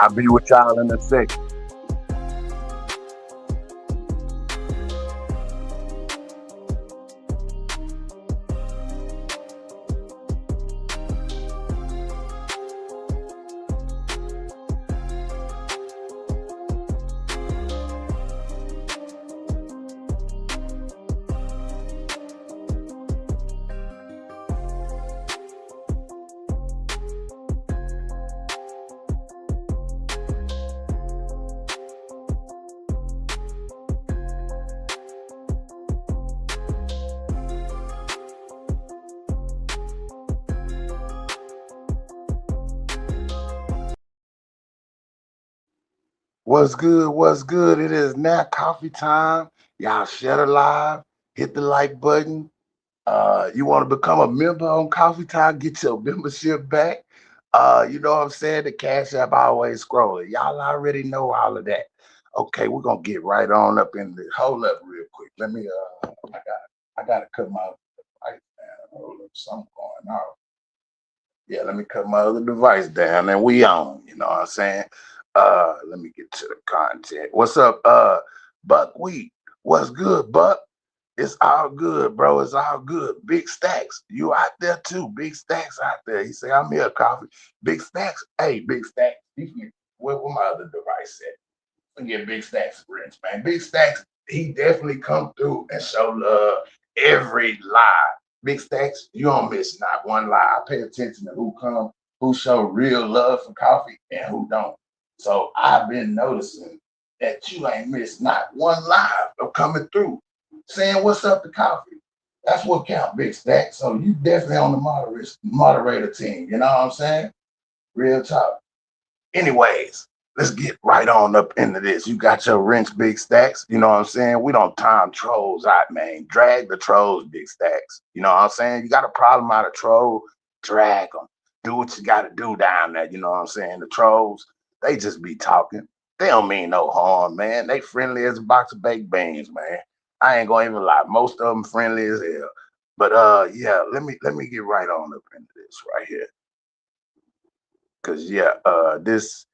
I'll be with y'all in a second. What's good? What's good? It is now coffee time. Y'all share the live, hit the like button. You want to become a member on Coffee Time, get your membership back. You know what I'm saying? The Cash App always scrolling. Y'all already know all of that. Okay, we're gonna get right on up in this. Hold up real quick. Let me I gotta cut my device down. Hold up, something going on. Yeah, let me cut my other device down and we on. You know what I'm saying? Let me get to the content. What's up, Buckwheat? What's good, Buck? It's all good, bro. It's all good. Big Stacks, you out there too. Big Stacks out there. He say, I'm here, coffee. Big Stacks. Hey, Big Stacks. Where my other device at? Get Big Stacks friends, man. Big Stacks, he definitely come through and show love every live. Big Stacks, you don't miss not one live. I pay attention to who show real love for coffee and who don't. So I've been noticing that you ain't missed not one live of coming through, saying what's up to coffee. That's what count, Big Stack. So you definitely on the moderator team. You know what I'm saying? Real talk. Anyways, let's get right on up into this. You got your wrench, Big Stacks. You know what I'm saying? We don't time trolls out, man. Drag the trolls, Big Stacks. You know what I'm saying? You got a problem out of troll, drag them. Do what you got to do down there. You know what I'm saying? The trolls, they just be talking. They don't mean no harm, man. They friendly as a box of baked beans, man. I ain't gonna even lie. Most of them friendly as hell. But yeah, let me get right on up into this right here. Cause yeah, this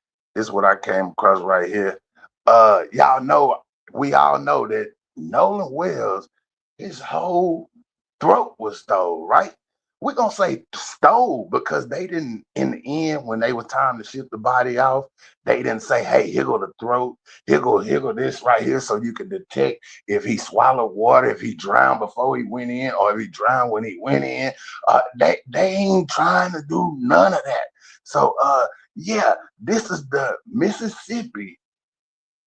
what I came across right here. Y'all know, we all know that Nolan Wells, his whole throat was stole, right? We're gonna say stole because they didn't, in the end, when they was time to ship the body off, they didn't say, hey, here go the throat, here go this right here, so you can detect if he swallowed water, if he drowned before he went in, or if he drowned when he went in. They ain't trying to do none of that. So yeah, this is the Mississippi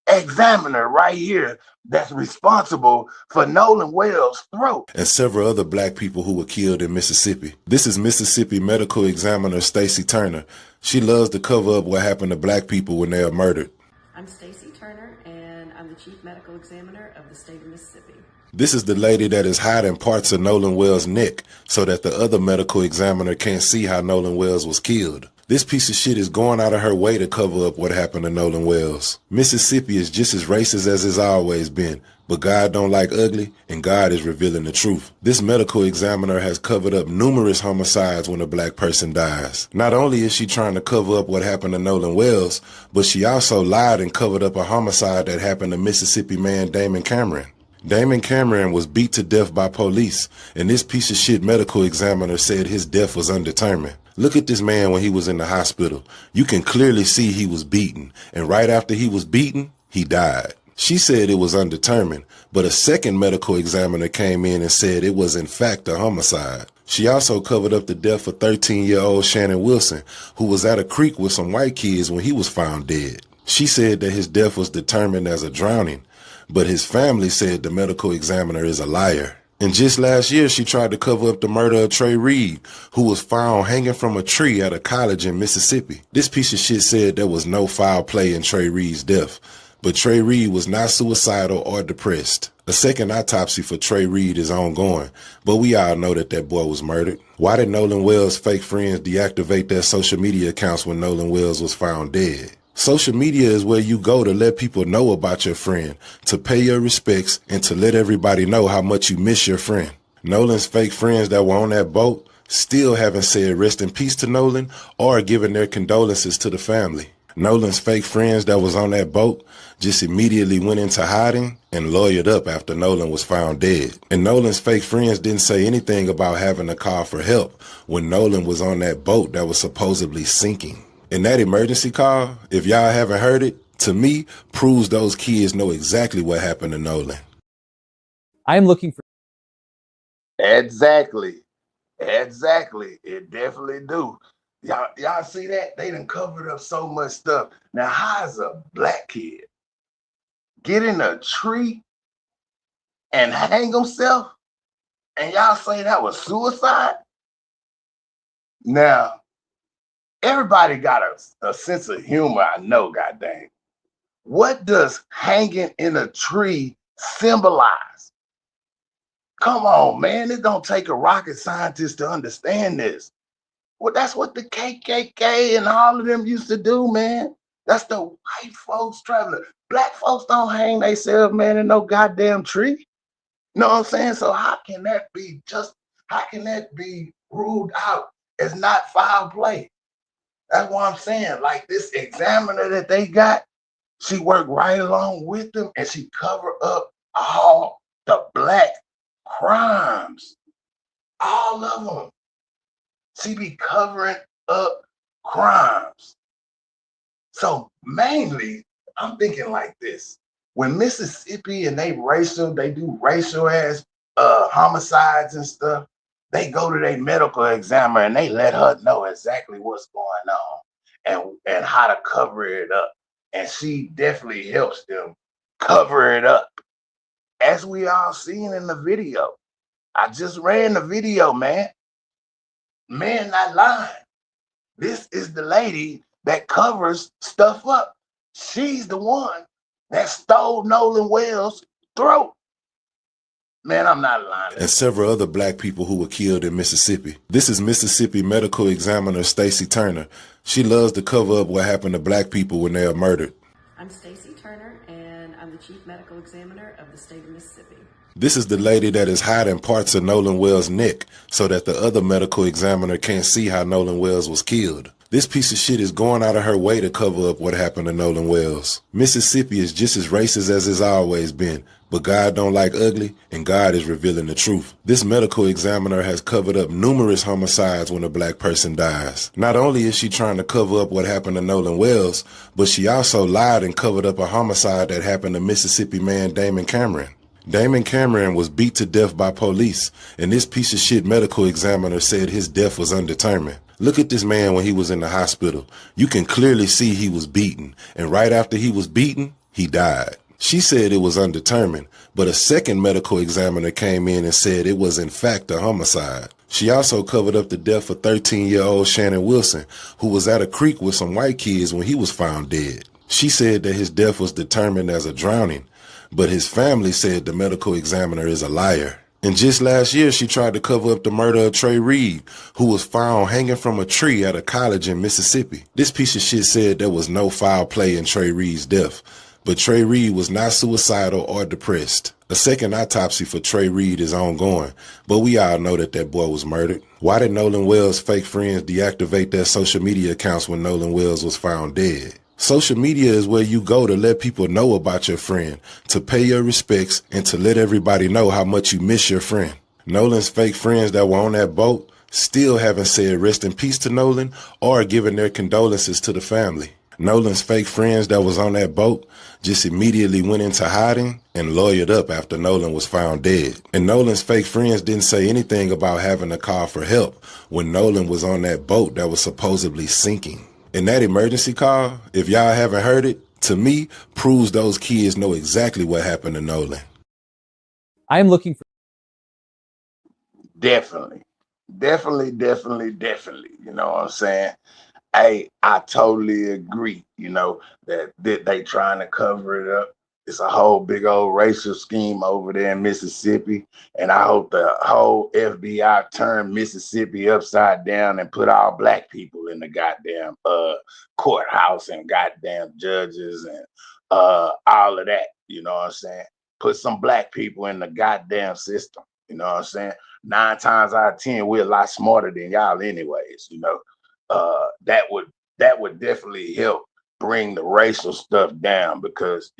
examiner right here that's responsible for Nolan Wells' throat. And several other black people who were killed in Mississippi. This is Mississippi medical examiner Stacey Turner. She loves to cover up what happened to black people when they are murdered. I'm Stacey Turner, and I'm the chief medical examiner of the state of Mississippi. This is the lady that is hiding parts of Nolan Wells' neck so that the other medical examiner can't see how Nolan Wells was killed. This piece of shit is going out of her way to cover up what happened to Nolan Wells. Mississippi is just as racist as it's always been, but God don't like ugly, and God is revealing the truth. This medical examiner has covered up numerous homicides when a black person dies. Not only is she trying to cover up what happened to Nolan Wells, but she also lied and covered up a homicide that happened to Mississippi man Damon Cameron. Damon Cameron was beat to death by police, and this piece of shit medical examiner said his death was undetermined. Look at this man when he was in the hospital. You can clearly see he was beaten, and right after he was beaten, he died. She said it was undetermined, but a second medical examiner came in and said it was in fact a homicide. She also covered up the death of 13-year-old Shannon Wilson, who was at a creek with some white kids when he was found dead. She said that his death was determined as a drowning, but his family said the medical examiner is a liar. And just last year, she tried to cover up the murder of Trey Reed, who was found hanging from a tree at a college in Mississippi. This piece of shit said there was no foul play in Trey Reed's death, but Trey Reed was not suicidal or depressed. A second autopsy for Trey Reed is ongoing, but we all know that that boy was murdered. Why did Nolan Wells' fake friends deactivate their social media accounts when Nolan Wells was found dead? Social media is where you go to let people know about your friend, to pay your respects, and to let everybody know how much you miss your friend. Nolan's fake friends that were on that boat still haven't said rest in peace to Nolan or given their condolences to the family. Nolan's fake friends that was on that boat just immediately went into hiding and lawyered up after Nolan was found dead. And Nolan's fake friends didn't say anything about having to call for help when Nolan was on that boat that was supposedly sinking. And that emergency call, if y'all haven't heard it, to me, proves those kids know exactly what happened to Nolan. I'm looking for. Exactly. Exactly. It definitely do. Y'all see that? They done covered up so much stuff. Now, how's a black kid get in a tree and hang himself? And y'all say that was suicide? Now, everybody got a sense of humor, I know, goddamn. What does hanging in a tree symbolize? Come on, man. It don't take a rocket scientist to understand this. Well, that's what the KKK and all of them used to do, man. That's the white folks traveling. Black folks don't hang themselves, man, in no goddamn tree. You know what I'm saying? So how can that be ruled out as not foul play? That's what I'm saying. Like this examiner that they got, she worked right along with them and she covered up all the black crimes. All of them. She be covering up crimes. So mainly, I'm thinking like this. When Mississippi and they do racial ass homicides and stuff, they go to their medical examiner and they let her know exactly what's going on and how to cover it up. And she definitely helps them cover it up. As we all seen in the video. I just ran the video, man. Man, not lying. This is the lady that covers stuff up. She's the one that stole Nolan Wells' throat. Man, I'm not lying. And several other black people who were killed in Mississippi. This is Mississippi medical examiner Stacey Turner. She loves to cover up what happened to black people when they are murdered. I'm Stacey Turner, and I'm the Chief Medical Examiner of the state of Mississippi. This is the lady that is hiding parts of Nolan Wells' neck so that the other medical examiner can't see how Nolan Wells was killed. This piece of shit is going out of her way to cover up what happened to Nolan Wells. Mississippi is just as racist as it's always been, but God don't like ugly, and God is revealing the truth. This medical examiner has covered up numerous homicides when a black person dies. Not only is she trying to cover up what happened to Nolan Wells, but she also lied and covered up a homicide that happened to Mississippi man Damon Cameron. Damon Cameron was beat to death by police, and this piece of shit medical examiner said his death was undetermined. Look at this man when he was in the hospital. You can clearly see he was beaten, and right after he was beaten, he died. She said it was undetermined, but a second medical examiner came in and said it was in fact a homicide. She also covered up the death of 13-year-old Shannon Wilson, who was at a creek with some white kids when he was found dead. She said that his death was determined as a drowning, but his family said the medical examiner is a liar. And just last year, she tried to cover up the murder of Trey Reed, who was found hanging from a tree at a college in Mississippi. This piece of shit said there was no foul play in Trey Reed's death, but Trey Reed was not suicidal or depressed. A second autopsy for Trey Reed is ongoing, but we all know that that boy was murdered. Why did Nolan Wells' fake friends deactivate their social media accounts when Nolan Wells was found dead? Social media is where you go to let people know about your friend, to pay your respects, and to let everybody know how much you miss your friend. Nolan's fake friends that were on that boat still haven't said rest in peace to Nolan or given their condolences to the family. Nolan's fake friends that was on that boat just immediately went into hiding and lawyered up after Nolan was found dead. And Nolan's fake friends didn't say anything about having to call for help when Nolan was on that boat that was supposedly sinking. And that emergency call, if y'all haven't heard it, to me, proves those kids know exactly what happened to Nolan. I am looking for. Definitely. You know what I'm saying? I totally agree, that they trying to cover it up. It's a whole big old racial scheme over there in Mississippi. And I hope the whole FBI turn Mississippi upside down and put all black people in the goddamn courthouse and goddamn judges and all of that. You know what I'm saying? Put some black people in the goddamn system. You know what I'm saying? 9 times out of 10, we're a lot smarter than y'all anyways, that would definitely help bring the racial stuff down because,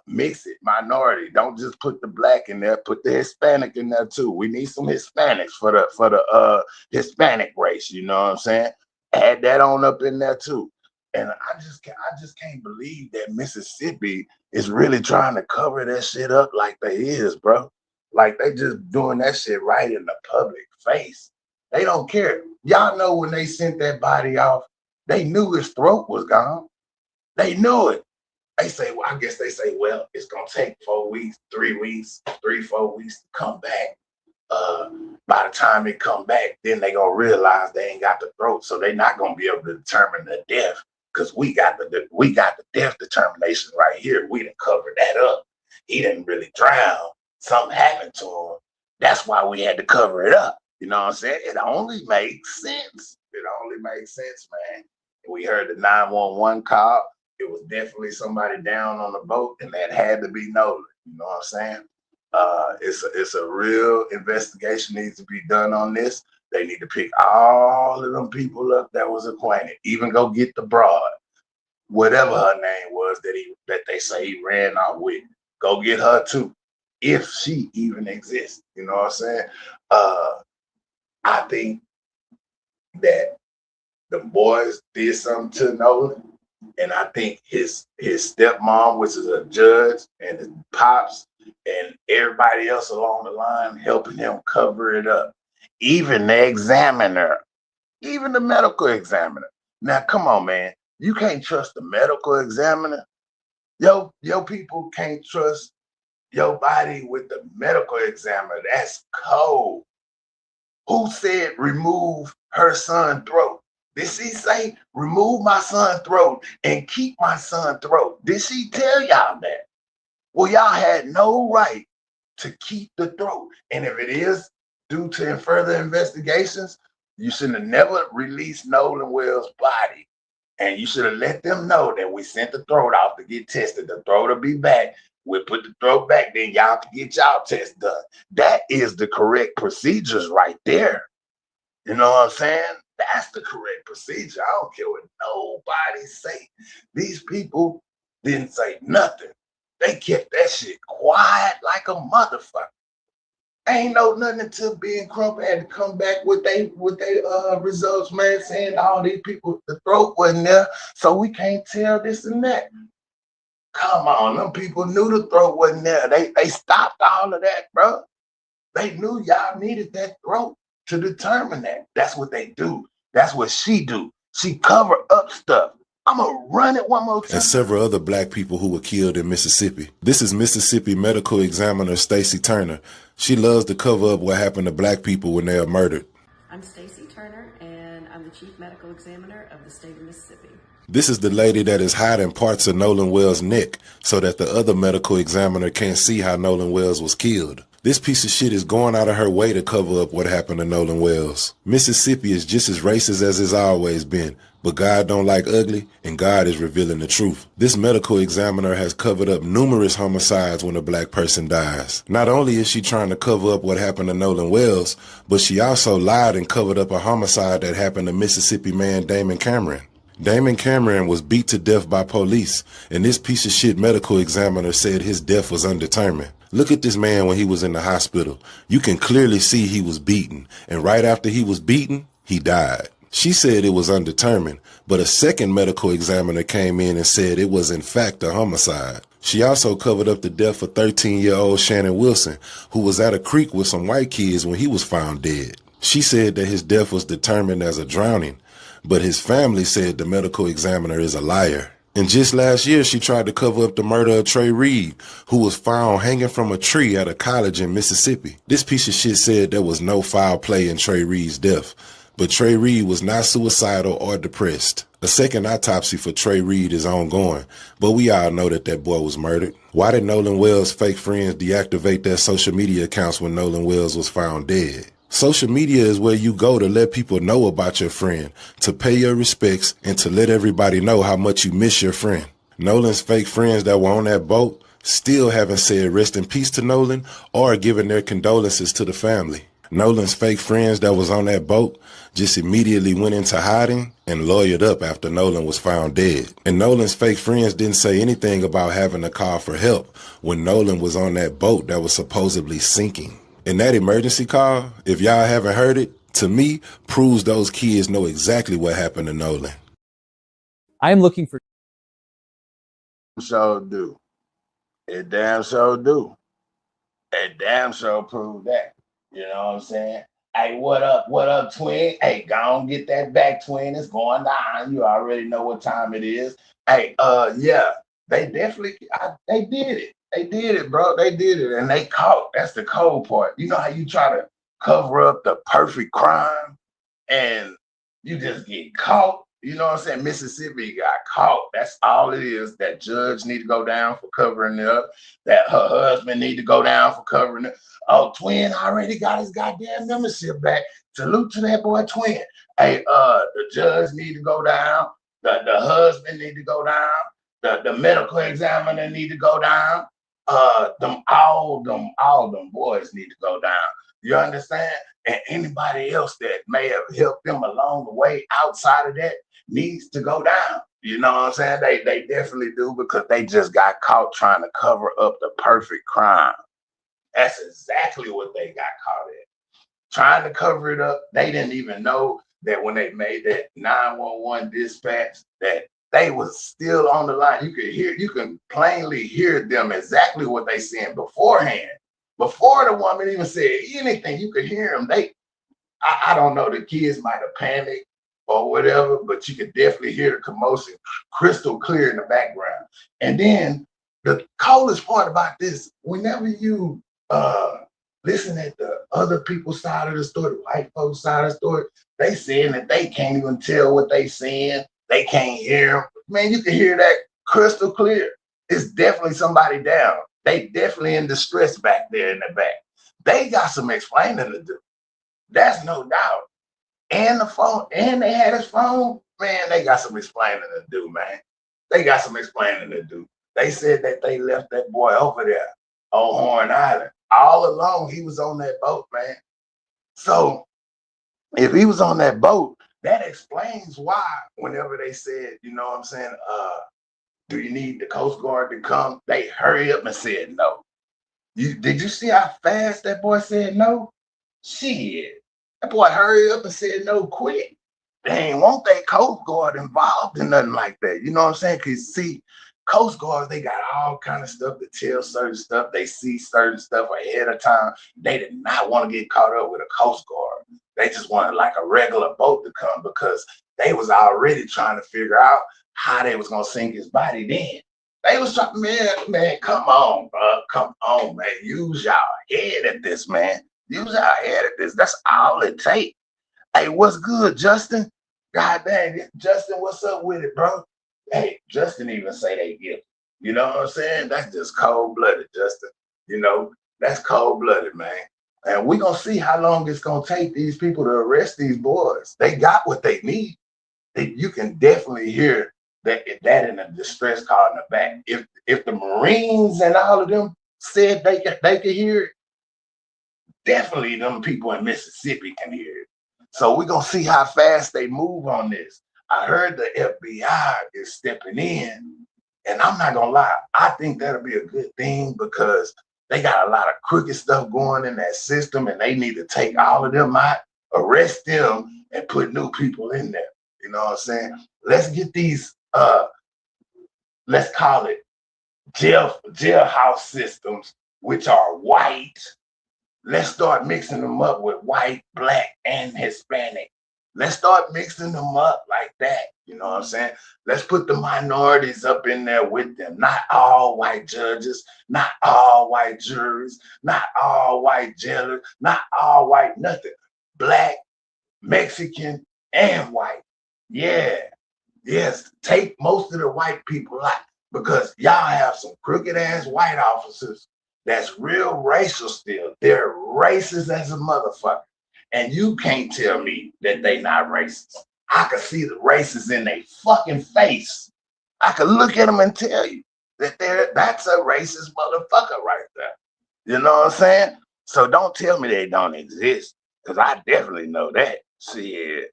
mix it, minority. Don't just put the black in there, put the Hispanic in there too. We need some Hispanics for the Hispanic race, you know what I'm saying? Add that on up in there too. And I just can't believe that Mississippi is really trying to cover that shit up like they is, bro. Like they just doing that shit right in the public face. They don't care. Y'all know when they sent that body off, they knew his throat was gone. They knew it. They say, well, I guess they say, well, it's gonna take 4 weeks, 3 weeks, 3-4 weeks to come back. Uh, by the time it come back, then they gonna realize they ain't got the throat, so they not gonna be able to determine the death because we got the death determination right here. We done covered that up. He didn't really drown. Something happened to him. That's why we had to cover it up. You know what I'm saying? It only makes sense. It only makes sense, man. We heard the 911 call. It was definitely somebody down on the boat, and that had to be Nolan. You know what I'm saying? It's a real investigation needs to be done on this. They need to pick all of them people up that was acquainted. Even go get the broad, whatever her name was that they say he ran off with. Go get her too, if she even exists. You know what I'm saying? I think that the boys did something to Nolan. And I think his stepmom, which is a judge, and his pops, and everybody else along the line helping him cover it up. Even the examiner, even the medical examiner. Now, come on, man. You can't trust the medical examiner. Yo people can't trust your body with the medical examiner. That's cold. Who said remove her son's throat? Did she say remove my son's throat and keep my son's throat? Did she tell y'all that? Well, y'all had no right to keep the throat. And if it is due to further investigations, you should have never released Nolan Wells' body. And you should have let them know that we sent the throat off to get tested. The throat will be back. We'll put the throat back, then y'all can get y'all test done. That is the correct procedures right there. You know what I'm saying? That's the correct procedure. I don't care what nobody say. These people didn't say nothing. They kept that shit quiet like a motherfucker. Ain't know nothing until Ben Crump had to come back with they results, man, saying all these people, the throat wasn't there, so we can't tell this and that. Come on, them people knew the throat wasn't there. They stopped all of that, bro. They knew y'all needed that throat to determine that. That's what they do. That's what she do. She cover up stuff. I'm gonna run it one more time. And several other black people who were killed in Mississippi. This is Mississippi medical examiner Stacey Turner. She loves to cover up what happened to black people when they are murdered. I'm Stacey Turner, and I'm the Chief Medical Examiner of the state of Mississippi. This is the lady that is hiding parts of Nolan Wells' neck so that the other medical examiner can't see how Nolan Wells was killed. This piece of shit is going out of her way to cover up what happened to Nolan Wells. Mississippi is just as racist as it's always been, but God don't like ugly, and God is revealing the truth. This medical examiner has covered up numerous homicides when a black person dies. Not only is she trying to cover up what happened to Nolan Wells, but she also lied and covered up a homicide that happened to Mississippi man Damon Cameron. Damon Cameron was beat to death by police, and this piece of shit medical examiner said his death was undetermined. Look at this man when he was in the hospital. You can clearly see he was beaten, and right after he was beaten, he died. She said it was undetermined, but a second medical examiner came in and said it was in fact a homicide. She also covered up the death of 13-year-old Shannon Wilson, who was at a creek with some white kids when he was found dead. She said that his death was determined as a drowning, but his family said the medical examiner is a liar. And just last year, she tried to cover up the murder of Trey Reed, who was found hanging from a tree at a college in Mississippi. This piece of shit said there was no foul play in Trey Reed's death, but Trey Reed was not suicidal or depressed. A second autopsy for Trey Reed is ongoing, but we all know that that boy was murdered. Why did Nolan Wells' fake friends deactivate their social media accounts when Nolan Wells was found dead? Social media is where you go to let people know about your friend, to pay your respects, and to let everybody know how much you miss your friend. Nolan's fake friends that were on that boat still haven't said rest in peace to Nolan or given their condolences to the family. Nolan's fake friends that was on that boat just immediately went into hiding and lawyered up after Nolan was found dead. And Nolan's fake friends didn't say anything about having to call for help when Nolan was on that boat that was supposedly sinking. And that emergency call, if y'all haven't heard it, to me, proves those kids know exactly what happened to Nolan. I am looking for So do. It damn so do. It damn sure proved that. You know what I'm saying? Hey, what up? What up, twin? Hey, go on get that back, twin. It's going down. You already know what time it is. Hey, yeah, they definitely they did it. They did it, bro. They did it. And they caught. That's the cold part. You know how you try to cover up the perfect crime and you just get caught. You know what I'm saying? Mississippi got caught. That's all it is. That judge need to go down for covering it up. That her husband need to go down for covering it. Oh, twin already got his goddamn membership back. Salute to that boy, twin. Hey, the judge need to go down. The husband need to go down. The medical examiner need to go down. All them boys need to go down. You understand? And anybody else that may have helped them along the way outside of that needs to go down. You know what I'm saying? They definitely do because they just got caught trying to cover up the perfect crime. That's exactly what they got caught at. Trying to cover it up. They didn't even know that when they made that 911 dispatch that they was still on the line. You can plainly hear them exactly what they saying beforehand. Before the woman even said anything, you could hear them. I don't know, the kids might have panicked or whatever, but you could definitely hear the commotion crystal clear in the background. And then the coolest part about this, whenever you listen at the other people's side of the story, the white folks' side of the story, they saying that they can't even tell what they saying. They can't hear them. Man, you can hear that crystal clear. It's definitely somebody down. They definitely in distress back there in the back. They got some explaining to do. That's no doubt. And the phone, and they had his phone. Man, they got some explaining to do, man. They got some explaining to do. They said that they left that boy over there on Horn Island. All along, he was on that boat, man. So if he was on that boat, that explains why whenever they said, you know what I'm saying, do you need the Coast Guard to come? They hurry up and said no. Did you see how fast that boy said no? Shit. That boy hurried up and said no quick. They ain't want that Coast Guard involved in nothing like that. You know what I'm saying? Because see, Coast Guards, they got all kind of stuff to tell certain stuff. They see certain stuff ahead of time. They did not want to get caught up with a Coast Guard. They just wanted like a regular boat to come because they was already trying to figure out how they was gonna sink his body then. They was trying, man, come on, bro. Come on, man. Use y'all head at this, man. Use y'all head at this. That's all it takes. Hey, what's good, Justin? God dang it. Justin, what's up with it, bro? Hey, Justin even say they guilty. You know what I'm saying? That's just cold-blooded, Justin. You know, that's cold-blooded, man. And we're going to see how long it's going to take these people to arrest these boys. They got what they need. You can definitely hear that in a distress call in the back. If the Marines and all of them said they could hear it, definitely them people in Mississippi can hear it. So we're going to see how fast they move on this. I heard the FBI is stepping in, and I'm not going to lie. I think that'll be a good thing because they got a lot of crooked stuff going in that system, and they need to take all of them out, arrest them, and put new people in there. You know what I'm saying? Let's get these, let's call it jailhouse systems, which are white. Let's start mixing them up with white, black, and Hispanic. Let's start mixing them up like that. You know what I'm saying? Let's put the minorities up in there with them. Not all white judges, not all white juries, not all white jailers, not all white nothing. Black, Mexican, and white. Yeah. Yes. Take most of the white people out because y'all have some crooked ass white officers that's real racial still. They're racist as a motherfucker. And you can't tell me that they not racist. I can see the racists in their fucking face. I can look at them and tell you that that's a racist motherfucker right there. You know what I'm saying? So don't tell me they don't exist. Because I definitely know that. See,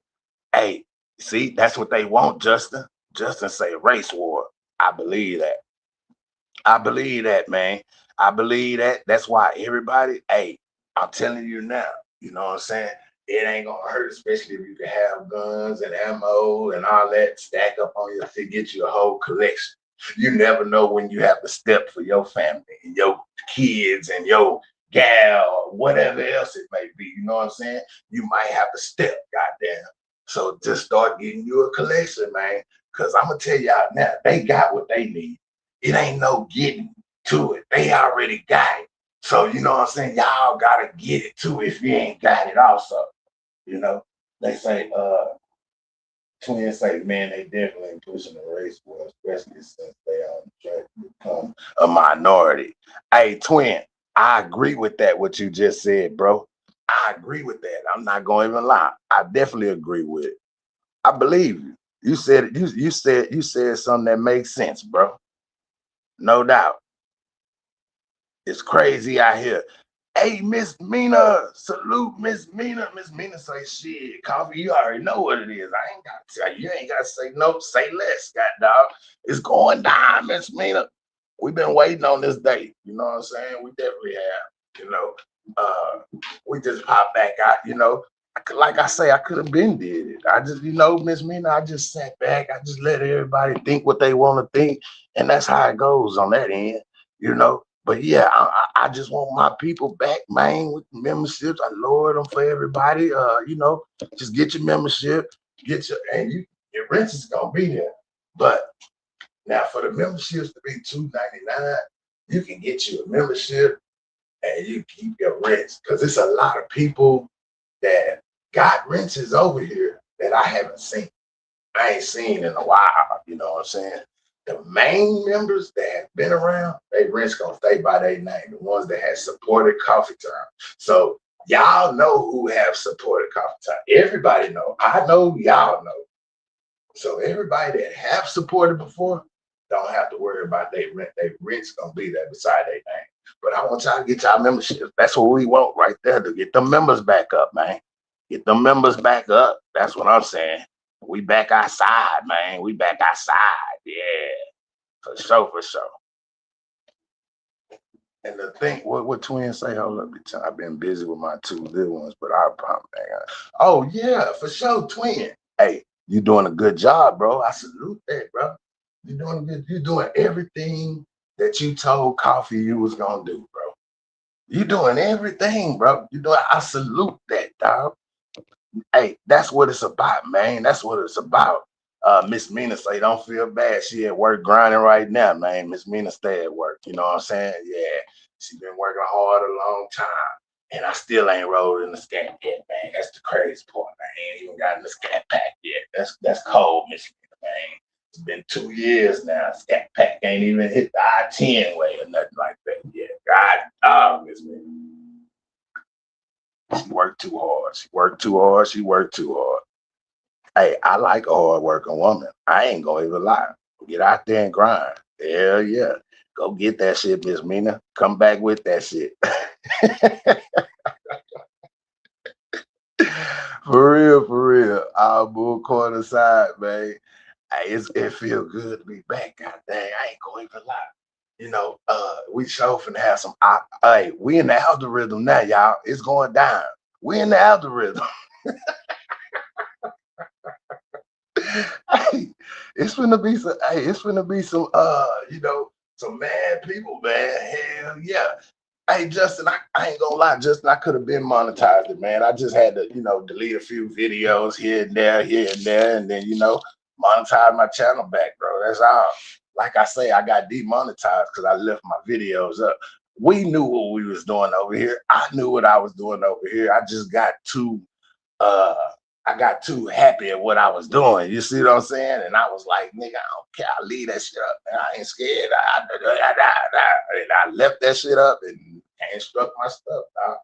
hey, see, that's what they want, Justin. Justin say race war. I believe that. I believe that, man. I believe that. That's why everybody, hey, I'm telling you now, you know what I'm saying? It ain't gonna hurt, especially if you can have guns and ammo and all that stack up on you to get you a whole collection. You never know when you have to step for your family and your kids and your gal or whatever else it may be. You know what I'm saying? You might have to step, goddamn. So just start getting you a collection, man. Cause I'm gonna tell y'all now, they got what they need. It ain't no getting to it. They already got it. So you know what I'm saying? Y'all gotta get it too if you ain't got it also. You know, they say twins say, man, they definitely ain't pushing the race war, especially since they on the track to become a minority. Hey, twin, I agree with that, what you just said, bro. I agree with that. I'm not gonna even lie. I definitely agree with it. I believe you. You said something that makes sense, bro. No doubt. It's crazy out here. Hey, Miss Mina, salute Miss Mina. Miss Mina say, shit, coffee, you already know what it is. I ain't got to tell you. You ain't got to say no, say less, god dog. It's going down, Miss Mina. We've been waiting on this day. You know what I'm saying? We definitely have. We just popped back out, like I say, I could have been did it. I just, Miss Mina, I just sat back. I just let everybody think what they want to think. And that's how it goes on that end, you know. But yeah, I just want my people back, man, with memberships. I lower them for everybody. Just get your membership, your rent is gonna be there. But now for the memberships to be $2.99, you can get you a membership and you keep your rents. Because it's a lot of people that got rents over here that I haven't seen. I ain't seen in a while, you know what I'm saying? The main members that have been around, they rents gonna stay by their name, the ones that have supported Coffee Time. So y'all know who have supported Coffee Time. Everybody know. I know y'all know. So everybody that have supported before don't have to worry about their rent. Their rent's gonna be there beside their name. But I want y'all to get y'all membership. That's what we want right there, to get them members back up, man. Get them members back up. That's what I'm saying. We back outside, man. We back outside. Yeah. For sure, for sure. And the thing, what twins say, hold up, I've been busy with my two little ones, but I'll pop back. Oh, yeah, for sure, twin. Hey, you doing a good job, bro. I salute that, bro. You're doing everything that you told Coffee you was gonna do, bro. You doing everything, bro. I salute that, dog. Hey, that's what it's about, man. That's what it's about. Miss Mina say, don't feel bad. She at work grinding right now, man. Miss Mina stay at work. You know what I'm saying? Yeah. She been working hard a long time. And I still ain't rolled in the scat yet, man. That's the crazy part. I ain't even got in the scat pack yet. That's cold, Miss Mina, man. It's been 2 years now. Scat pack ain't even hit the I-10 way or nothing like that yet. God dog, Miss Mina. She worked too hard. She worked too hard. She worked too hard. Hey, I like a hard working woman. I ain't gonna even lie. Get out there and grind. Hell yeah. Go get that shit, Miss Mina. Come back with that shit. For real, for real. I'll move corner side, man. Hey, it feel good to be back. God dang, I ain't gonna even lie. We sure finna have some. Hey, we in the algorithm now, y'all. It's going down. We in the algorithm. Hey, it's gonna be some some mad people, man. Hell yeah. Hey Justin, I ain't gonna lie, Justin, I could have been monetized it, man. I just had to, delete a few videos here and there, and then monetize my channel back, bro. That's all. Like I say, I got demonetized because I left my videos up. We knew what we was doing over here. I knew what I was doing over here. I just got too uh I got too happy at what I was doing. You see what I'm saying? And I was like, nigga, I don't care. I leave that shit up. Man. I ain't scared. And I left that shit up and struck my stuff, dog.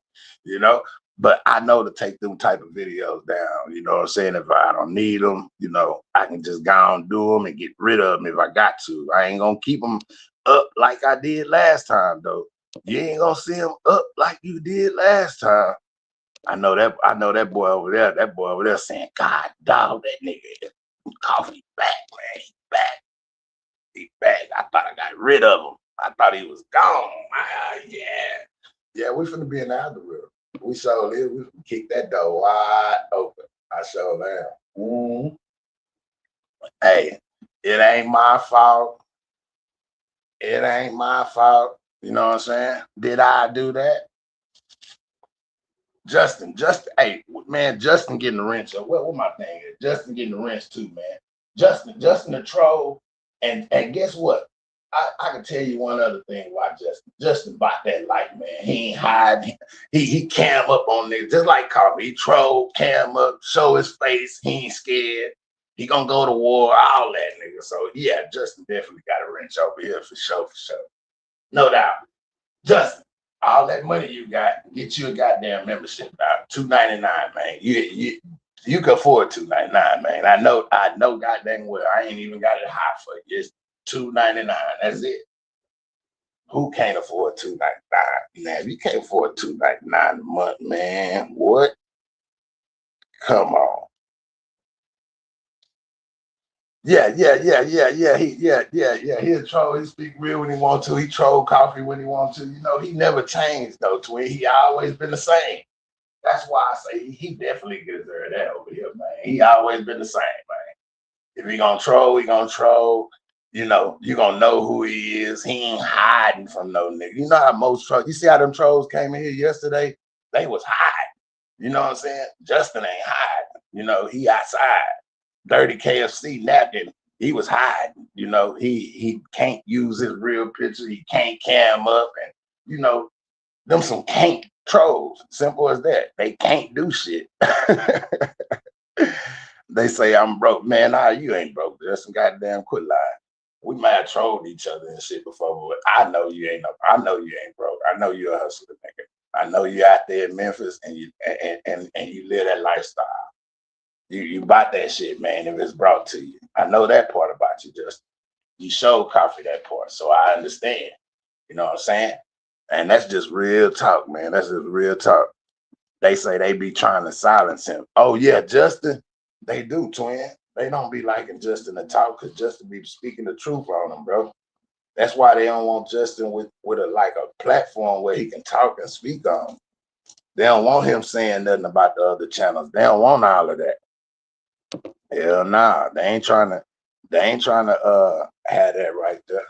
You know? But I know to take them type of videos down. You know what I'm saying? If I don't need them, I can just go and do them and get rid of them if I got to. I ain't gonna keep them up like I did last time, though. You ain't gonna see them up like you did last time. I know that boy over there. That boy over there saying, "God, dog, that nigga Coffee back, man. He back. He back. I thought I got rid of him. I thought he was gone. Yeah, yeah. We finna be in the algorithm. We showed it. We kick that door wide open. I showed down. Hey, it ain't my fault. It ain't my fault. You know what I'm saying? Did I do that? Justin, hey, man, Justin getting the wrench. What my thing is? Justin getting the wrench too, man. Justin the troll. And guess what? I can tell you one other thing why Justin bought that light, man. He ain't hiding. He cam up on niggas just like Coffee. He troll, cam up, show his face. He ain't scared. He gonna go to war, all that nigga. So yeah, Justin definitely got a wrench over here for sure, no doubt. Justin, all that money you got, get you a goddamn membership about $2.99, man. You can afford $2.99, man. I know goddamn well. I ain't even got it high for you. It's $2.99. That's it. Who can't afford $2.99? Man, if you can't afford $2.99 a month, man, what? Come on. Yeah. He a troll. He speak real when he want to. He troll Coffee when he want to. You know, he never changed though, twin. He always been the same. That's why I say he definitely deserves that over here, man. He always been the same, man. If he gonna troll, he gonna troll. You know, you gonna know who he is. He ain't hiding from no nigga. You know how most trolls, you see how them trolls came in here yesterday? They was hiding. You know what I'm saying? Justin ain't hiding. You know, he outside. Dirty KFC napkin. He was hiding. You know, he can't use his real picture. He can't cam up, and you know, them some can't trolls. Simple as that. They can't do shit. They say I'm broke. Man, nah, you ain't broke. That's some goddamn quit lying. We might have trolled each other and shit before, but I know you ain't I know you ain't broke. I know you're a hustler, nigga. I know you out there in Memphis and you live that lifestyle. You bought that shit, man, if it's brought to you. I know that part about you, Justin. You showed Coffee that part, so I understand. You know what I'm saying? And that's just real talk, man. That's just real talk. They say they be trying to silence him. Oh yeah, Justin, they do, twin. They don't be liking Justin to talk because Justin be speaking the truth on them, bro. That's why they don't want Justin with a platform where he can talk and speak on. They don't want him saying nothing about the other channels. They don't want all of that. Hell nah. They ain't trying to have that right there.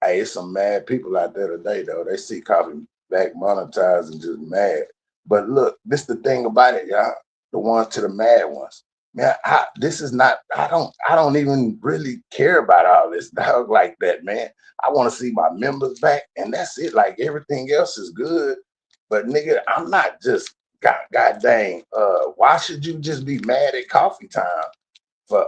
Hey, it's some mad people out there today, though. They see Coffee back monetized and just mad. But look, this the thing about it, y'all. The ones to the mad ones. Man, this is not. I don't even really care about all this dog like that, man. I want to see my members back, and that's it. Like everything else is good, but nigga, I'm not just god dang. Why should you just be mad at Coffee Time for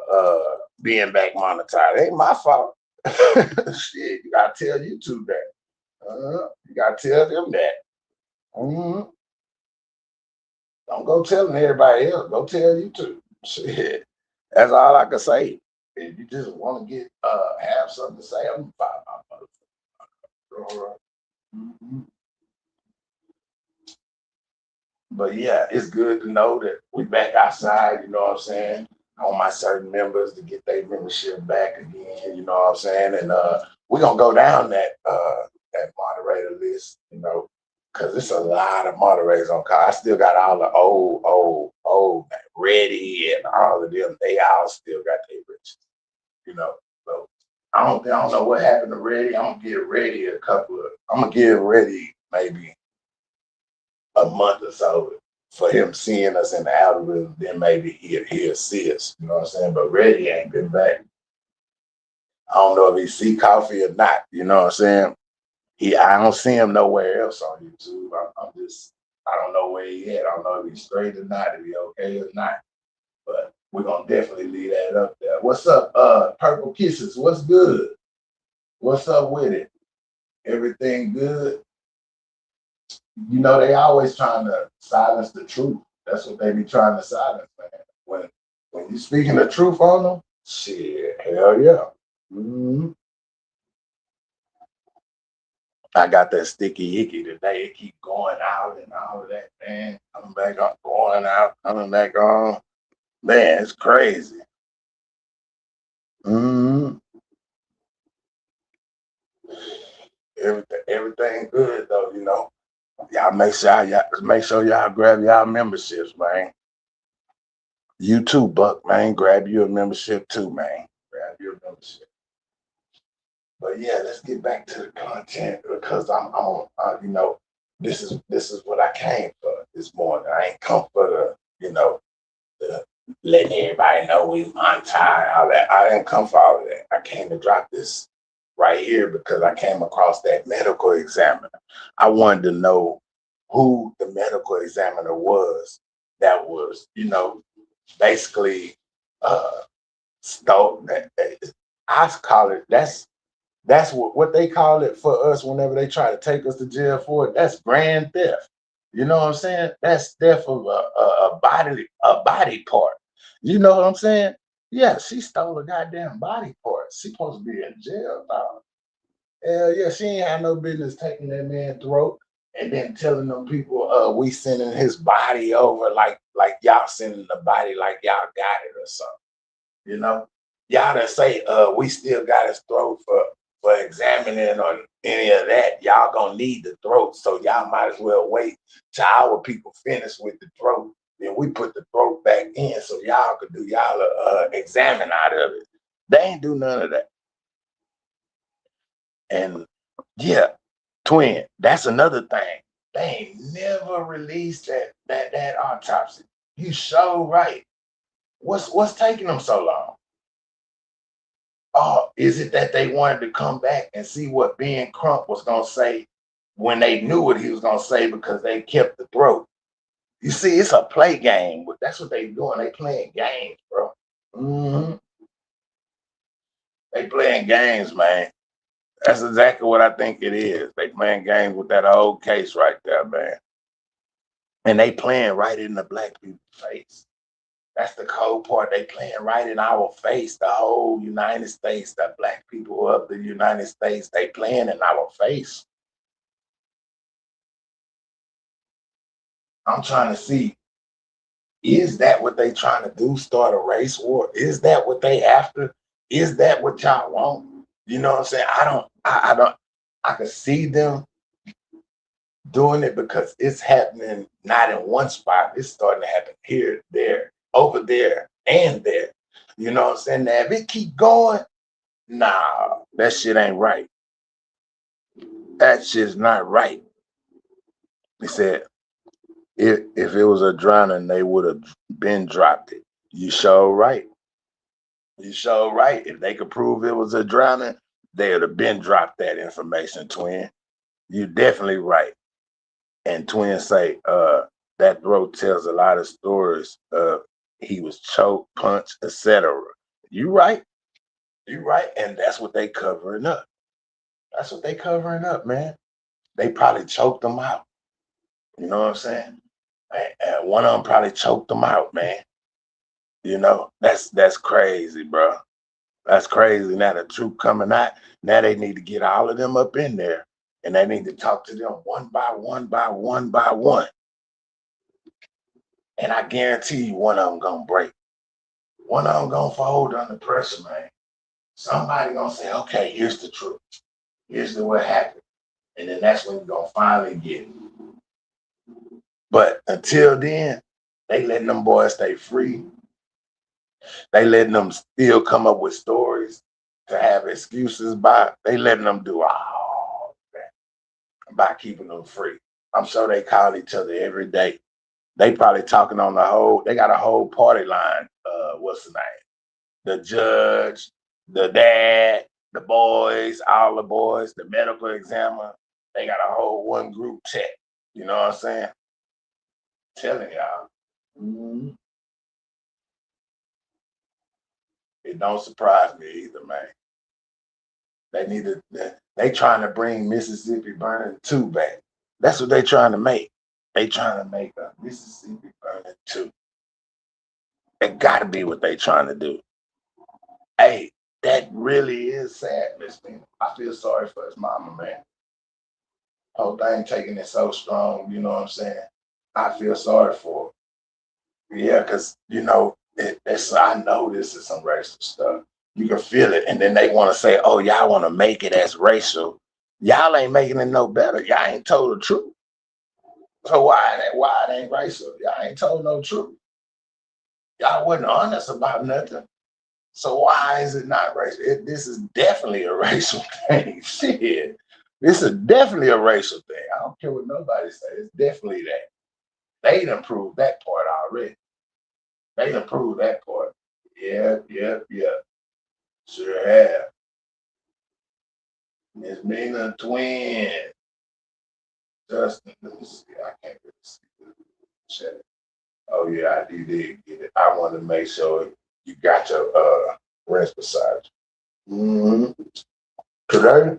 being back monetized? It ain't my fault. Shit, you gotta tell YouTube that. You gotta tell them that. Mhm. Don't go telling everybody else. Go tell YouTube. Shit, that's all I can say. If you just want to get have something to say, I'm fine, my motherfucker. All right. Mhm. But yeah, it's good to know that we back outside, you know what I'm saying? I want my certain members to get their membership back again, you know what I'm saying? And we're gonna go down that moderator list, you know, because it's a lot of moderators on call. I still got all the old ready and all of them, they all still got their riches, you know. So I don't know what happened to Ready. I'm gonna give Ready maybe a month or so for him seeing us in the algorithm, then maybe he'll see us. You know what I'm saying? But Reddy ain't been back. I don't know if he see Coffee or not. You know what I'm saying? I don't see him nowhere else on YouTube. I don't know where he at. I don't know if he's straight or not, if he okay or not. But we're gonna definitely leave that up there. What's up, Purple Kisses? What's good? What's up with it? Everything good? You know, they always trying to silence the truth. That's what they be trying to silence, man. When you speaking the truth on them, shit, hell yeah. Mhm. I got that sticky icky today. It keep going out and all of that, man. Coming back on, going out, coming back on. Man, it's crazy. Mm-hmm. Everything good though, you know. Y'all make sure y'all grab y'all memberships, man. You too, Buck, man. Grab you a membership too, man. Grab your membership. But yeah, let's get back to the content because I'm on. This is what I came for this morning. I ain't come for the letting everybody know we untied, all that. I didn't come for all of that. I came to drop this right here because I came across that medical examiner. I wanted to know who the medical examiner was that was, basically stole. I call it that's what they call it for us whenever they try to take us to jail for it. That's grand theft. You know what I'm saying? That's theft of a body part. You know what I'm saying? Yeah, she stole a goddamn body part. She supposed to be in jail now. Hell yeah, she ain't had no business taking that man's throat and then telling them people, we sending his body over like y'all sending the body like y'all got it or something. You know, y'all done say we still got his throat for examining or any of that. Y'all gonna need the throat, so y'all might as well wait till our people finish with the throat. Then we put the throat back in so y'all could do y'all examine out of it. They ain't do none of that. And yeah, twin, that's another thing. They ain't never released that autopsy. You so right. What's taking them so long? Oh, is it that they wanted to come back and see what Ben Crump was gonna say when they knew what he was gonna say because they kept the throat? You see, it's a play game. That's what they doing. They playing games, bro. Hmm. They playing games, man. That's exactly what I think it is. They playing games with that old case right there, man. And they playing right in the black people's face. That's the cold part. They playing right in our face. The whole United States, the black people of the United States, they playing in our face. I'm trying to see, is that what they trying to do? Start a race war? Is that what they after? Is that what y'all want? You know what I'm saying? I can see them doing it because it's happening not in one spot. It's starting to happen here, there, over there, and there. You know what I'm saying? Now, if it keep going, nah, that shit ain't right. That shit's not right. He said, if it was a drowning, they would have been dropped it. You sure right. You sure right. If they could prove it was a drowning, they would have been dropped that information, twin. You definitely right. And twin say, that throat tells a lot of stories of he was choked, punched, etc. You right. You right. And that's what they covering up. That's what they covering up, man. They probably choked them out. You know what I'm saying? And one of them probably choked them out, man. That's crazy, bro. That's crazy. Now the truth coming out. Now they need to get all of them up in there, and they need to talk to them one by one by one by one. And I guarantee you, one of them gonna break. One of them gonna fold under pressure, man. Somebody gonna say, "Okay, here's the truth. Here's what happened," and then that's when you're gonna finally get it. But until then, they letting them boys stay free. They letting them still come up with stories to have excuses by. They letting them do all that by keeping them free. I'm sure they call each other every day. They probably talking on they got a whole party line. What's the name? The judge, the dad, the boys, all the boys, the medical examiner. They got a whole one group chat. You know what I'm saying? Telling y'all. Mhm. It don't surprise me either, man. They need to. They trying to bring Mississippi Burning 2 back. That's what they trying to make. They trying to make a Mississippi Burning 2. It got to be what they trying to do. Hey, that really is sad, Miss Pina. I feel sorry for his mama, man. Whole thing taking it so strong, you know what I'm saying? I feel sorry for her. Yeah, because I know this is some racial stuff. You can feel it, and then they want to say, "Oh, y'all want to make it as racial." Y'all ain't making it no better. Y'all ain't told the truth. So why it ain't racial? Y'all ain't told no truth. Y'all wasn't honest about nothing. So why is it not racial? This is definitely a racial thing. Shit. This is definitely a racial thing. I don't care what nobody says. It's definitely that. They done proved that part already. They done proved that part. Yeah, yeah, yeah. Sure have. Miss Mina twin. Justin, let me see. I can't really see the chat. Oh yeah, did get it. I wanted to make sure you got your rest beside you. Today,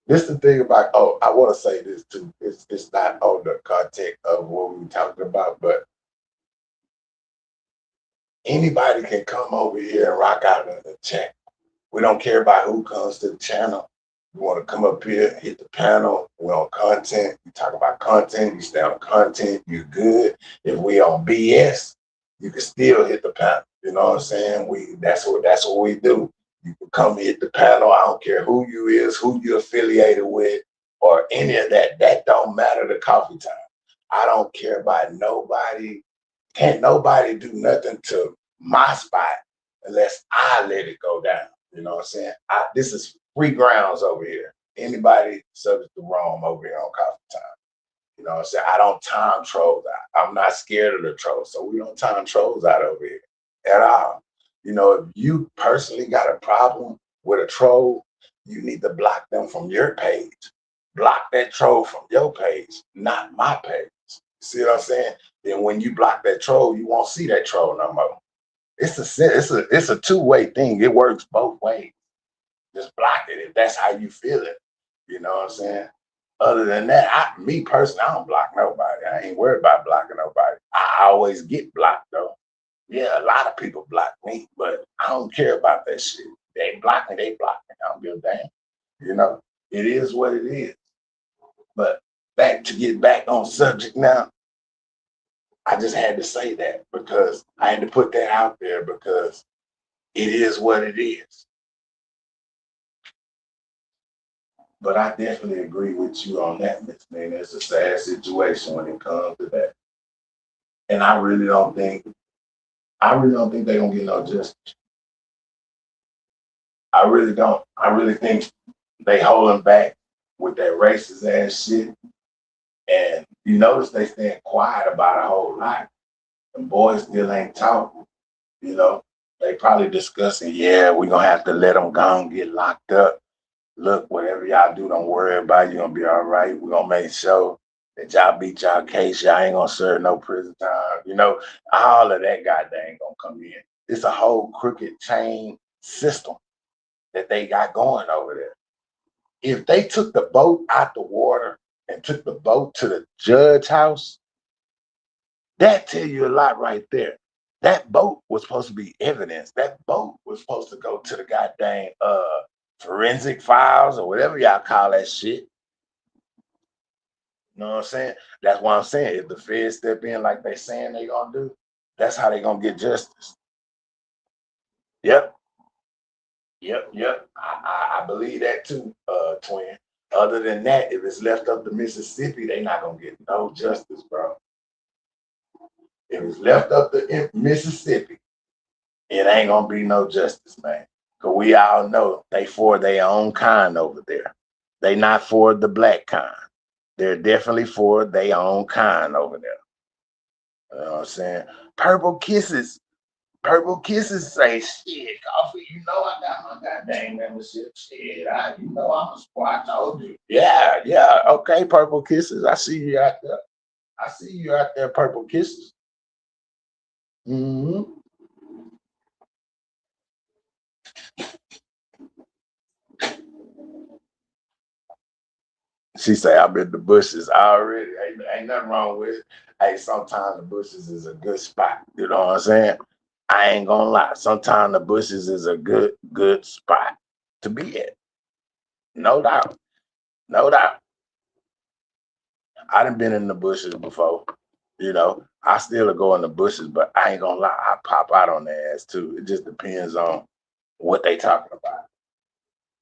this is the thing about. Oh, I want to say this too. It's not on the context of what we were talking about, but anybody can come over here and rock out in the chat. We don't care about who comes to the channel. You want to come up here, hit the panel. We're on content. You talk about content. You stay on content. You're good. If we on BS, you can still hit the panel. You know what I'm saying? That's what we do. You can come hit the panel. I don't care who you is, who you affiliated with, or any of that. That don't matter to coffee time. I don't care about nobody. Can't nobody do nothing to my spot unless I let it go down. You know what I'm saying? This is free grounds over here. Anybody subject to roam over here on coffee time. You know what I'm saying? I don't time trolls out. I'm not scared of the trolls. So we don't time trolls out over here at all. You know, if you personally got a problem with a troll, you need to block them from your page. Block that troll from your page, not my page. See what I'm saying? Then when you block that troll, you won't see that troll no more. It's a two-way thing. It works both ways. Just block it if that's how you feel it. You know what I'm saying? Other than that, me personally, I don't block nobody. I ain't worried about blocking nobody. I always get blocked though. Yeah, a lot of people block me, but I don't care about that shit. They block me, they block me. I don't give a damn. You know, it is what it is. But to get back on subject now, I just had to say that because I had to put that out there because it is what it is. But I definitely agree with you on that, Miss Nina. It's a sad situation when it comes to that. And I really don't think they're gonna get no justice. I really don't. I really think they holding back with that racist ass shit. And you notice they staying quiet about a whole lot. And boys still ain't talking. You know, they probably discussing, yeah, we're gonna have to let them go and get locked up. Look, whatever y'all do, don't worry about it. You're gonna be all right. We're gonna make sure that y'all beat y'all case. Y'all ain't gonna serve no prison time. You know, all of that goddamn gonna come in. It's a whole crooked chain system that they got going over there. If they took the boat out the water and took the boat to the judge house, that tell you a lot right there. That boat was supposed to be evidence. That boat was supposed to go to the goddamn forensic files or whatever y'all call that shit. You know what I'm saying? That's what I'm saying. If the feds step in like they saying they gonna do, that's how they gonna get justice. Yep, yep. I believe that too, twin. Other than that, if it's left up to Mississippi, they not gonna get no justice, bro. If it's left up to Mississippi, it ain't gonna be no justice, man. Cause we all know they for their own kind over there. They not for the black kind. They're definitely for their own kind over there. You know what I'm saying? Purple kisses. Purple kisses say, shit, coffee, you know I got my goddamn membership. Shit, I'm a squad. I told you. Yeah. Okay, purple kisses. I see you out there. I see you out there, purple kisses. Mm-hmm. She say, I'm in the bushes already. Ain't nothing wrong with it. Hey, sometimes the bushes is a good spot. You know what I'm saying? I ain't gonna lie. Sometimes the bushes is a good spot to be at. No doubt. No doubt. I done been in the bushes before. You know, I still go in the bushes, but I ain't gonna lie, I pop out on their ass too. It just depends on what they talking about.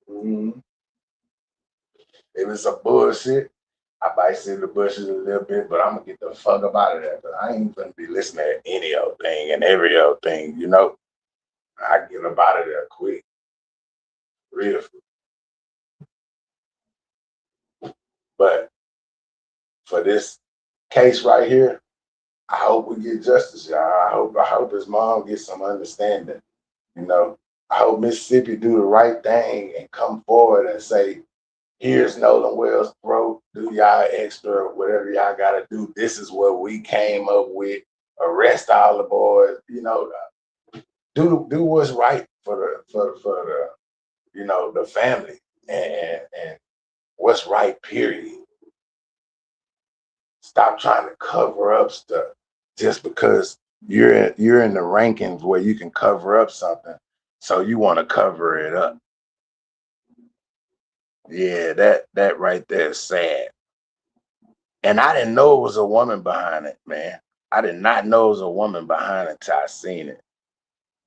Mhm. If it's some bullshit, I might sit in the bushes a little bit, but I'm gonna get the fuck up out of there. But I ain't gonna be listening to any old thing and every old thing, you know. I get up out of there quick, real. But for this case right here, I hope we get justice, y'all. I hope his mom gets some understanding. You know, I hope Mississippi do the right thing and come forward and say, here's Nolan Wells' throat. Do y'all extra, whatever y'all gotta do. This is what we came up with. Arrest all the boys. You know, do what's right for the the family and what's right. Period. Stop trying to cover up stuff just because you're in the rankings where you can cover up something, so you want to cover it up. Yeah, that right there is sad. And I didn't know it was a woman behind it, man. I did not know it was a woman behind it until I seen it.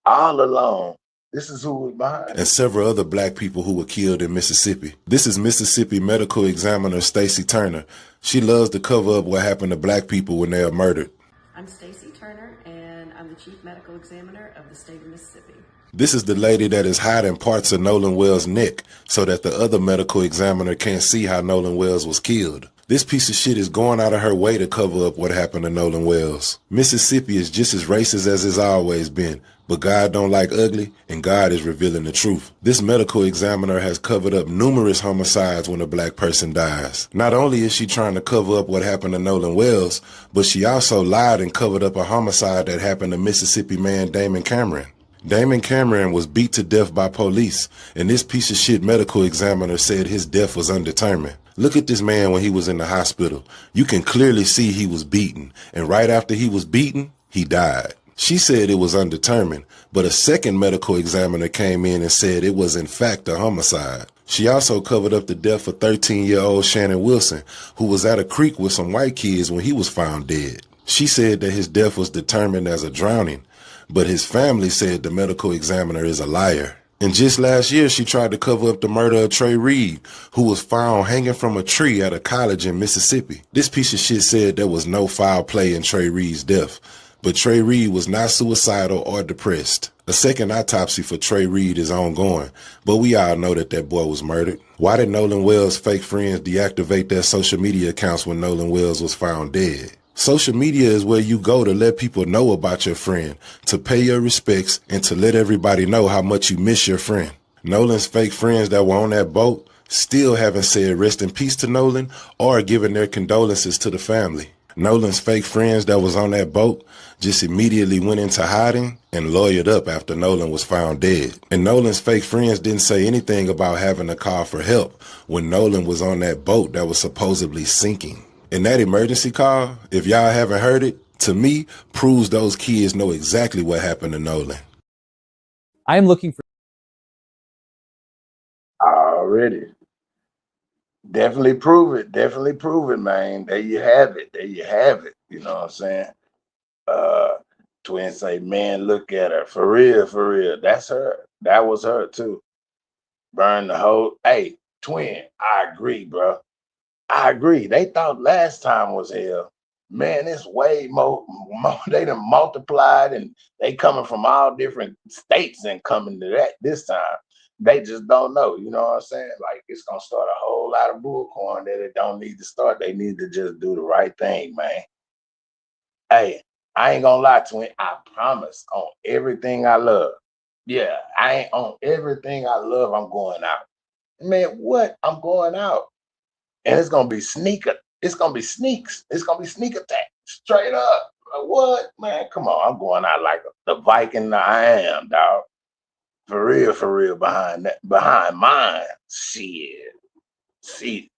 All along, this is who was behind And it. several other black people who were killed in Mississippi. This is Mississippi medical examiner Stacy Turner. She loves to cover up what happened to black people when they are murdered. I'm Stacy Turner, and I'm the Chief Medical Examiner of the state of Mississippi. This is the lady that is hiding parts of Nolan Wells' neck so that the other medical examiner can't see how Nolan Wells was killed. This piece of shit is going out of her way to cover up what happened to Nolan Wells. Mississippi is just as racist as it's always been, but God don't like ugly, and God is revealing the truth. This medical examiner has covered up numerous homicides when a black person dies. Not only is she trying to cover up what happened to Nolan Wells, but she also lied and covered up a homicide that happened to Mississippi man Damon Cameron. Damon Cameron was beat to death by police, and this piece of shit medical examiner said his death was undetermined. Look at this man when he was in the hospital. You can clearly see he was beaten, and right after he was beaten, he died. She said it was undetermined, but a second medical examiner came in and said it was in fact a homicide. She also covered up the death of 13-year-old Shannon Wilson, who was at a creek with some white kids when he was found dead. She said that his death was determined as a drowning, but his family said the medical examiner is a liar. And just last year, she tried to cover up the murder of Trey Reed, who was found hanging from a tree at a college in Mississippi. This piece of shit said there was no foul play in Trey Reed's death, but Trey Reed was not suicidal or depressed. A second autopsy for Trey Reed is ongoing, but we all know that that boy was murdered. Why did Nolan Wells' fake friends deactivate their social media accounts when Nolan Wells was found dead? Social media is where you go to let people know about your friend, to pay your respects, and to let everybody know how much you miss your friend. Nolan's fake friends that were on that boat still haven't said rest in peace to Nolan or given their condolences to the family. Nolan's fake friends that was on that boat just immediately went into hiding and lawyered up after Nolan was found dead. And Nolan's fake friends didn't say anything about having to call for help when Nolan was on that boat that was supposedly sinking. And that emergency call, if y'all haven't heard it, to me, proves those kids know exactly what happened to Nolan. I am looking for Already. Definitely prove it. Definitely prove it, man. There you have it. There you have it. You know what I'm saying? Uh Twin say, man, look at her. For real, for real. That's her. That was her too. Burn the whole. Hey, twin, I agree, bro. I agree. They thought last time was hell. Man, it's way more they done multiplied and they coming from all different states and coming to that this time. They just don't know. You know what I'm saying? Like it's gonna start a whole lot of bullcorn that it don't need to start. They need to just do the right thing, man. Hey, I ain't gonna lie to him. I promise on everything I love. Yeah, I ain't on everything I love, I'm going out. Man, what? I'm going out. And it's gonna be sneaker. It's gonna be sneaks. It's gonna be sneak attack. Straight up. What? Man, come on. I'm going out like the Viking I am, dog. For real, behind that, behind mine. Shit. See,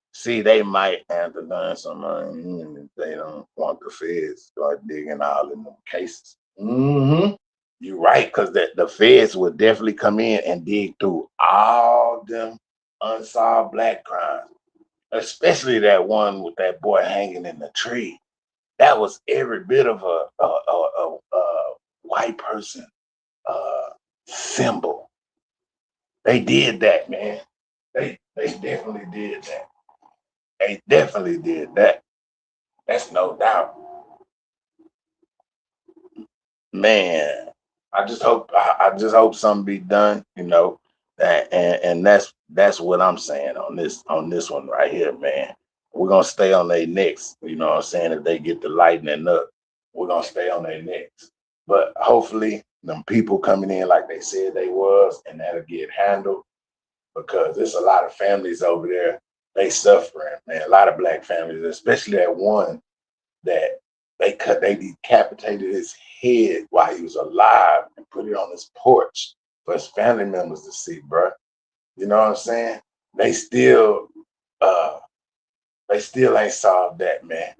they might have to learn something if they don't want the feds start digging all in them cases. Mm-hmm. You're right, because the feds would definitely come in and dig through all them unsolved black crimes. especially that one with that boy hanging in the tree. That was every bit of a white person symbol. They did that, man. They definitely did that. They definitely did that. That's no doubt. Man, I just hope something be done, you know. And that's what I'm saying on this one right here, man. We're gonna stay on their necks, you know what I'm saying, if they get the lightening up. We're gonna stay on their necks. But hopefully them people coming in like they said they was, and that'll get handled because there's a lot of families over there. They suffering, man. A lot of black families, especially that one that they decapitated his head while he was alive and put it on his porch for his family members to see, bro. You know what I'm saying? They still uh they still ain't solved that, man.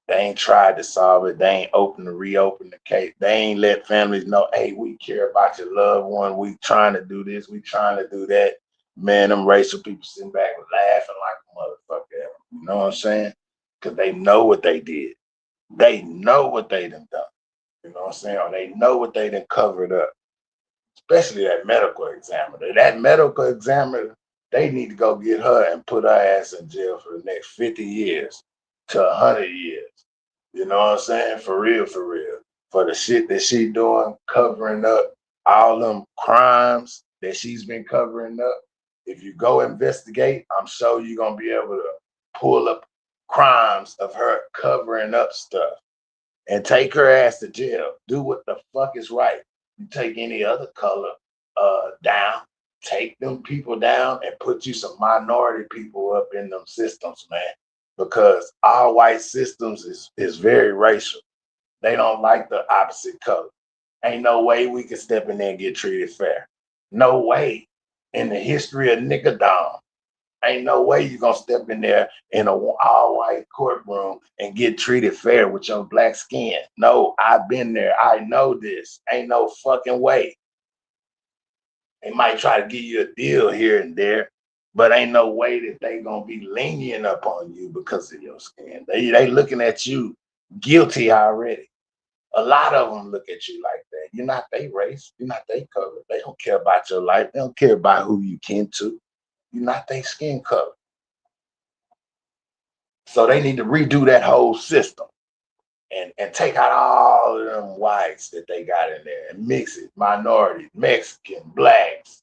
They ain't tried to solve it. They ain't reopen the case. They ain't let families know, hey, we care about your loved one. We trying to do this. We trying to do that. Man, them racial people sitting back laughing like a motherfucker at them. You know what I'm saying? Because they know what they did. They know what they done done. You know what I'm saying? Or they know what they done covered up, especially that medical examiner. That medical examiner, they need to go get her and put her ass in jail for the next 50 years to 100 years. You know what I'm saying? For real, for real. For the shit that she doing, covering up all them crimes that she's been covering up. If you go investigate, I'm sure you're going to be able to pull up crimes of her covering up stuff and take her ass to jail. Do what the fuck is right. You take any other color down, take them people down and put you some minority people up in them systems, man. Because our white systems is very racial. They don't like the opposite color. Ain't no way we can step in there and get treated fair. No way. In the history of Nickadom, ain't no way you're gonna step in there in a all white courtroom and get treated fair with your black skin. No, I've been there. I know this. Ain't no fucking way. They might try to give you a deal here and there, but ain't no way that they gonna be lenient upon you because of your skin. They looking at you guilty already. A lot of them look at you like that. You're not their race. You're not their color. They don't care about your life. They don't care about who you kin to. You're not their skin color. So they need to redo that whole system and take out all of them whites that they got in there and mix it. Minorities, Mexican, blacks,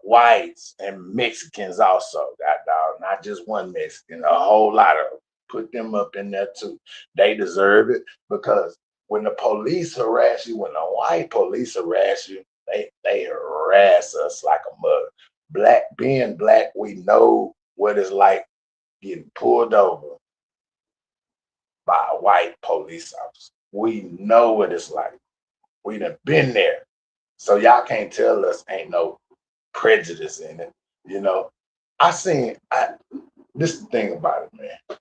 whites, and Mexicans also. God dog, not just one Mexican, a whole lot of them. Put them up in there too. They deserve it because when the police harass you, when the white police harass you, they harass us like a mug. Being black, we know what it's like getting pulled over by a white police officer. We know what it's like. We done been there. So y'all can't tell us ain't no prejudice in it. You know, this is the thing about it, man.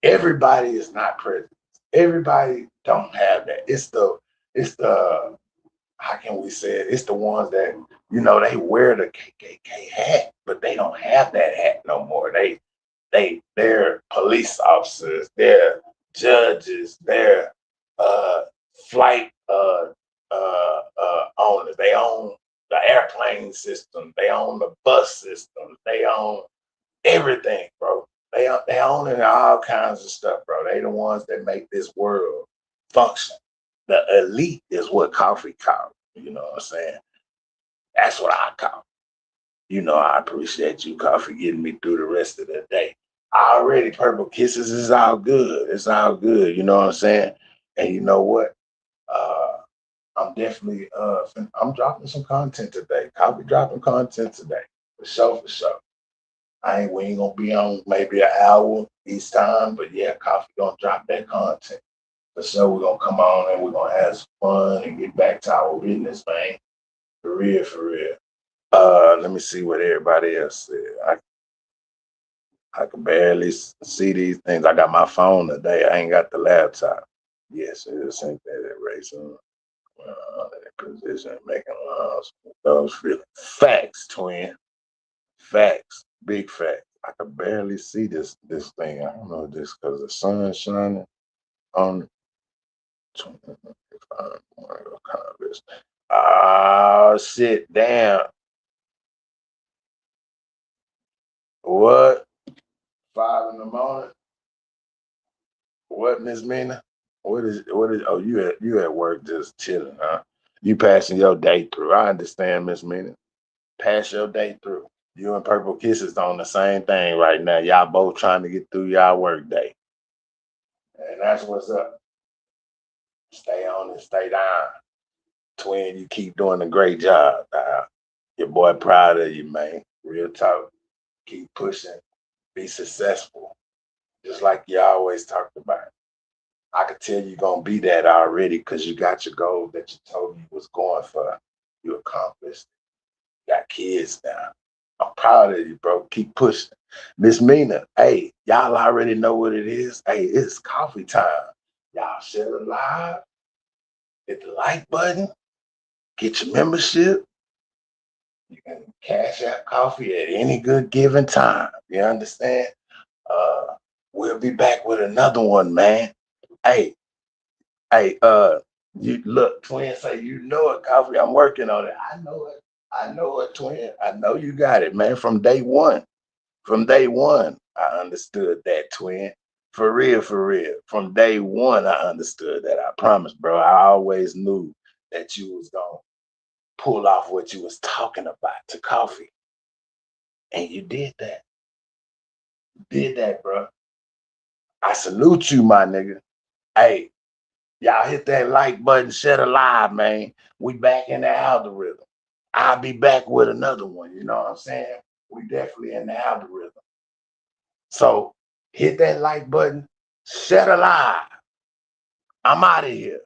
Everybody is not prejudiced. Everybody don't have that. It's the how can we say it? It's the ones that, they wear the KKK hat, but they don't have that hat no more. They're police officers, they're judges, they're flight owners. They own the airplane system, they own the bus system, they own everything, bro. They own all kinds of stuff, bro. They the ones that make this world function. The elite is what coffee call. You know what I'm saying? That's what I call. I appreciate you, Coffee, getting me through the rest of the day. Already, Purple Kisses is all good. It's all good. You know what I'm saying? And you know what? Uh, I'm definitely I'm dropping some content today. Coffee dropping content today. For sure, for sure. We ain't gonna be on maybe an hour each time, but yeah, Coffee gonna drop that content. For sure, we're gonna come on and we're gonna have some fun and get back to our business, man. For real, for real. Let me see what everybody else said. I can barely see these things. I got my phone today. I ain't got the laptop. Yes, it is same thing that racing position, making laws. Those feeling facts, twin. Facts, big facts. I can barely see this thing. I don't know this because the sun is shining on. Oh shit! Damn. What? 5 in the morning? What, Miss Mina? What is oh you at work just chilling, huh? You passing your day through. I understand, Miss Mina. Pass your day through. You and Purple Kisses on the same thing right now. Y'all both trying to get through y'all work day. And that's what's up. Stay on and stay down. Twin, you keep doing a great job. Your boy proud of you, man. Real talk. Keep pushing. Be successful. Just like you always talked about. I could tell you're gonna be that already because you got your goal that you told me you was going for. You accomplished. Got kids now. I'm proud of you, bro. Keep pushing. Miss Mina, hey, y'all already know what it is. Hey, it's coffee time. Y'all share the live, hit the like button, get your membership. You can cash out coffee at any good given time. You understand? We'll be back with another one, man. Hey, hey, you look, twin say you know it, coffee. I'm working on it. I know it. I know it, twin. I know you got it, man. From day one. From day one, I understood that, twin. For real, for real. From day one, I understood that. I promise, bro. I always knew that you was gonna pull off what you was talking about to coffee. And you did that. Did that, bro. I salute you, my nigga. Hey, y'all hit that like button, share the live, man. We back in the algorithm. I'll be back with another one. You know what I'm saying? We definitely in the algorithm. So hit that like button, share the live. I'm out of here.